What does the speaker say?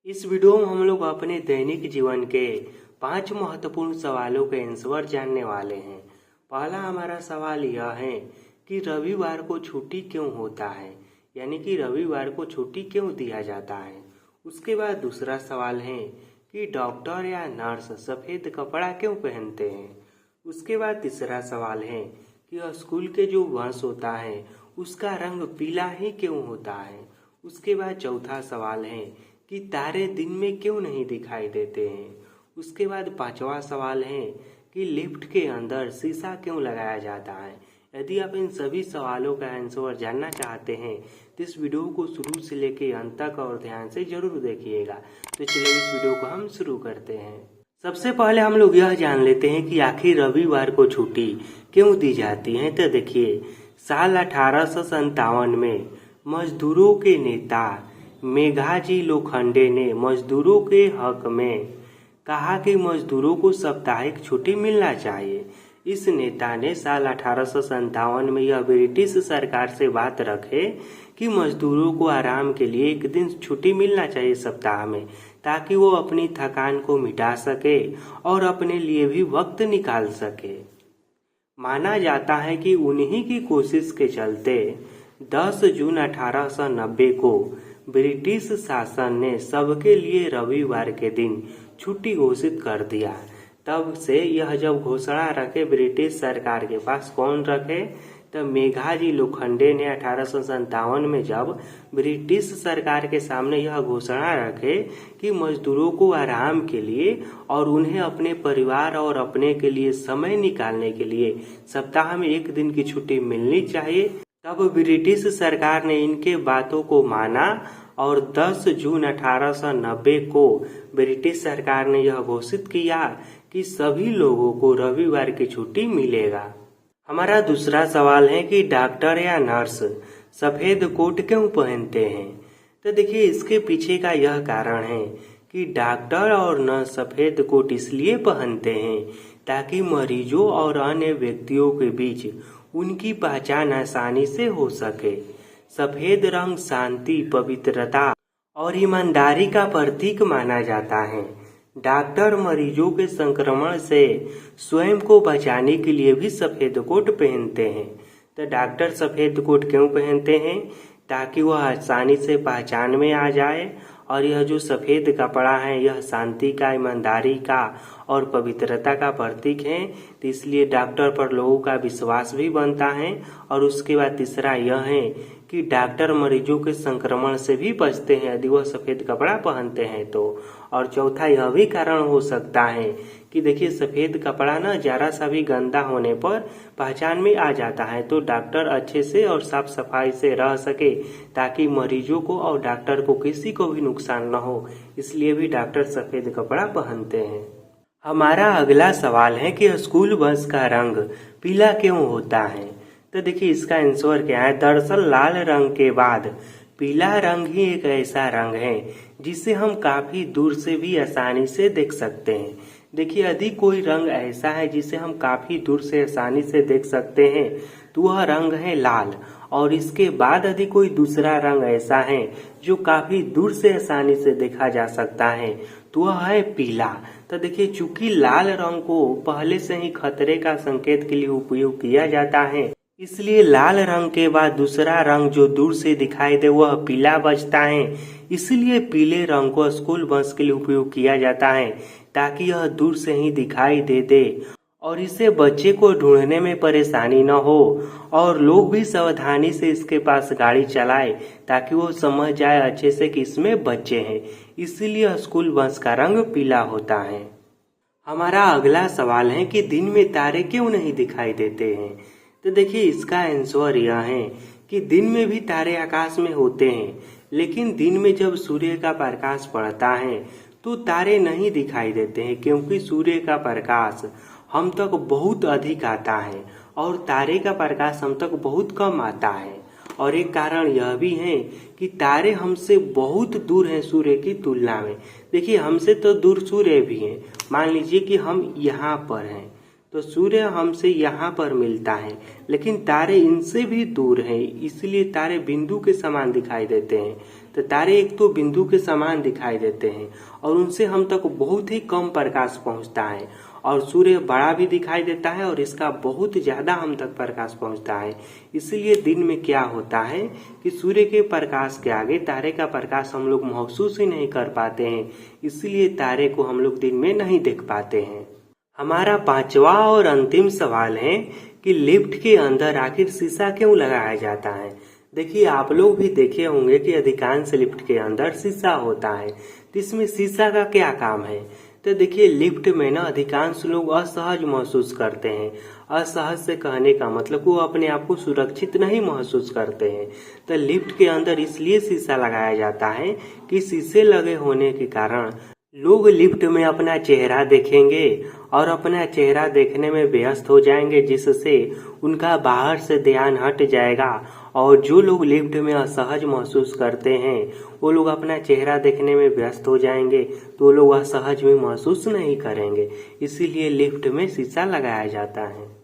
इस वीडियो में हम लोग अपने दैनिक जीवन के 5 महत्वपूर्ण सवालों के आंसर जानने वाले हैं। पहला हमारा सवाल यह है कि रविवार को छुट्टी क्यों होता है, यानी कि रविवार को छुट्टी क्यों दिया जाता है। उसके बाद दूसरा सवाल है कि डॉक्टर या नर्स सफ़ेद कपड़ा क्यों पहनते हैं। उसके बाद तीसरा सवाल है कि स्कूल के जो बस होता है उसका रंग पीला ही क्यों होता है। उसके बाद चौथा सवाल है कि तारे दिन में क्यों नहीं दिखाई देते हैं। उसके बाद पांचवा सवाल है कि लिफ्ट के अंदर शीशा क्यों लगाया जाता है। यदि आप इन सभी सवालों का आंसर जानना चाहते हैं तो इस वीडियो को शुरू से लेकर अंत तक और ध्यान से जरूर देखिएगा। तो चलिए इस वीडियो को हम शुरू करते हैं। सबसे पहले हम लोग यह जान लेते हैं कि आखिर रविवार को छुट्टी क्यों दी जाती है। तो देखिए, साल 1857 में मजदूरों के नेता मेघाजी लोखंडे ने मजदूरों के हक में कहा कि मजदूरों को साप्ताहिक छुट्टी मिलना चाहिए। इस नेता ने साल 1857 में यह ब्रिटिश सरकार से बात रखे कि मजदूरों को आराम के लिए एक दिन छुट्टी मिलना चाहिए सप्ताह में, ताकि वो अपनी थकान को मिटा सके और अपने लिए भी वक्त निकाल सके। माना जाता है कि उन्हीं की कोशिश के चलते 10 जून 1890 को ब्रिटिश शासन ने सबके लिए रविवार के दिन छुट्टी घोषित कर दिया। तब से यह जब घोषणा रखे ब्रिटिश सरकार के पास, कौन रखे, तब मेघाजी लोखंडे ने 1857 में जब ब्रिटिश सरकार के सामने यह घोषणा रखे कि मजदूरों को आराम के लिए और उन्हें अपने परिवार और अपने के लिए समय निकालने के लिए सप्ताह में एक दिन की छुट्टी मिलनी चाहिए, तब ब्रिटिश सरकार ने इनके बातों को माना और 10 जून 1890 को ब्रिटिश सरकार ने यह घोषित किया कि सभी लोगों को रविवार की छुट्टी मिलेगा। हमारा दूसरा सवाल है कि डॉक्टर या नर्स सफेद कोट क्यों पहनते हैं। तो देखिए, इसके पीछे का यह कारण है कि डॉक्टर और नर्स सफेद कोट इसलिए पहनते हैं ताकि मरीजों और अन्य व्यक्तियों के बीच उनकी पहचान आसानी से हो सके। सफेद रंग शांति, पवित्रता और ईमानदारी का प्रतीक माना जाता है। डॉक्टर मरीजों के संक्रमण से स्वयं को बचाने के लिए भी सफेद कोट पहनते हैं। तो डॉक्टर सफेद कोट क्यों पहनते हैं? ताकि वह आसानी से पहचान में आ जाए। और यह जो सफेद कपड़ा है यह शांति का, ईमानदारी का और पवित्रता का प्रतीक है, तो इसलिए डॉक्टर पर लोगों का विश्वास भी बनता है। और उसके बाद तीसरा यह है कि डॉक्टर मरीजों के संक्रमण से भी बचते हैं यदि वह सफेद कपड़ा पहनते हैं तो। और चौथा यह भी कारण हो सकता है कि देखिए, सफेद कपड़ा ना जरा सा भी गंदा होने पर पहचान में आ जाता है, तो डॉक्टर अच्छे से और साफ सफाई से रह सके ताकि मरीजों को और डॉक्टर को किसी को भी नुकसान न हो, इसलिए भी डॉक्टर सफेद कपड़ा पहनते हैं। हमारा अगला सवाल है कि स्कूल बस का रंग पीला क्यों होता है। तो देखिए, इसका आंसर क्या है। दरअसल लाल रंग के बाद पीला रंग ही एक ऐसा रंग है जिसे हम काफी दूर से भी आसानी से देख सकते हैं। देखिए, यदि कोई रंग ऐसा है जिसे हम काफी दूर से आसानी से देख सकते हैं तो वह रंग है लाल। और इसके बाद यदि कोई दूसरा रंग ऐसा है जो काफी दूर से आसानी से देखा जा सकता है तो वह है पीला। तो देखिए, चूंकि लाल रंग को पहले से ही खतरे का संकेत के लिए उपयोग किया जाता है, इसलिए लाल रंग के बाद दूसरा रंग जो दूर से दिखाई दे वह पीला बचता है। इसलिए पीले रंग को स्कूल बस के लिए उपयोग किया जाता है ताकि यह दूर से ही दिखाई दे और इससे बच्चे को ढूंढने में परेशानी न हो और लोग भी सावधानी से इसके पास गाड़ी चलाए ताकि वो समझ जाए अच्छे से कि इसमें बच्चे हैं। इसीलिए स्कूल बस का रंग पीला होता है। हमारा अगला सवाल है कि दिन में तारे क्यों नहीं दिखाई देते हैं। तो देखिए, इसका आंसर यह है कि दिन में भी तारे आकाश में होते हैं, लेकिन दिन में जब सूर्य का प्रकाश पड़ता है तो तारे नहीं दिखाई देते हैं, क्योंकि सूर्य का प्रकाश हम तक बहुत अधिक आता है और तारे का प्रकाश हम तक बहुत कम आता है। और एक कारण यह भी है कि तारे हमसे बहुत दूर हैं सूर्य की तुलना में। देखिए, हमसे तो दूर सूर्य भी हैं। मान लीजिए कि हम यहाँ पर हैं तो सूर्य हमसे यहाँ पर मिलता है, लेकिन तारे इनसे भी दूर हैं, इसलिए तारे बिंदु के समान दिखाई देते हैं। तो तारे एक तो बिंदु के समान दिखाई देते हैं और उनसे हम तक बहुत ही कम प्रकाश पहुंचता है। और सूर्य बड़ा भी दिखाई देता है और इसका बहुत ज्यादा हम तक प्रकाश पहुंचता है। इसलिए दिन में क्या होता है कि सूर्य के प्रकाश के आगे तारे का प्रकाश हम लोग महसूस ही नहीं कर पाते हैं। इसलिए तारे को हम लोग दिन में नहीं देख पाते हैं। हमारा पांचवा और अंतिम सवाल है कि लिफ्ट के अंदर आखिर शीशा क्यों लगाया जाता है। देखिए, आप लोग भी देखे होंगे कि अधिकांश लिफ्ट के अंदर शीशा होता है। तो इसमें शीशा का क्या काम है? तो देखिए, लिफ्ट में ना अधिकांश लोग असहज महसूस करते हैं। असहज से कहने का मतलब वो अपने आप को सुरक्षित नहीं महसूस करते हैं। तो लिफ्ट के अंदर इसलिए शीशा लगाया जाता है कि शीशे लगे होने के कारण लोग लिफ्ट में अपना चेहरा देखेंगे और अपना चेहरा देखने में व्यस्त हो जाएंगे, जिससे उनका बाहर से ध्यान हट जाएगा। और जो लोग लिफ्ट में असहज महसूस करते हैं वो लोग अपना चेहरा देखने में व्यस्त हो जाएंगे, तो वो लोग असहज भी महसूस नहीं करेंगे। इसीलिए लिफ्ट में शीशा लगाया जाता है।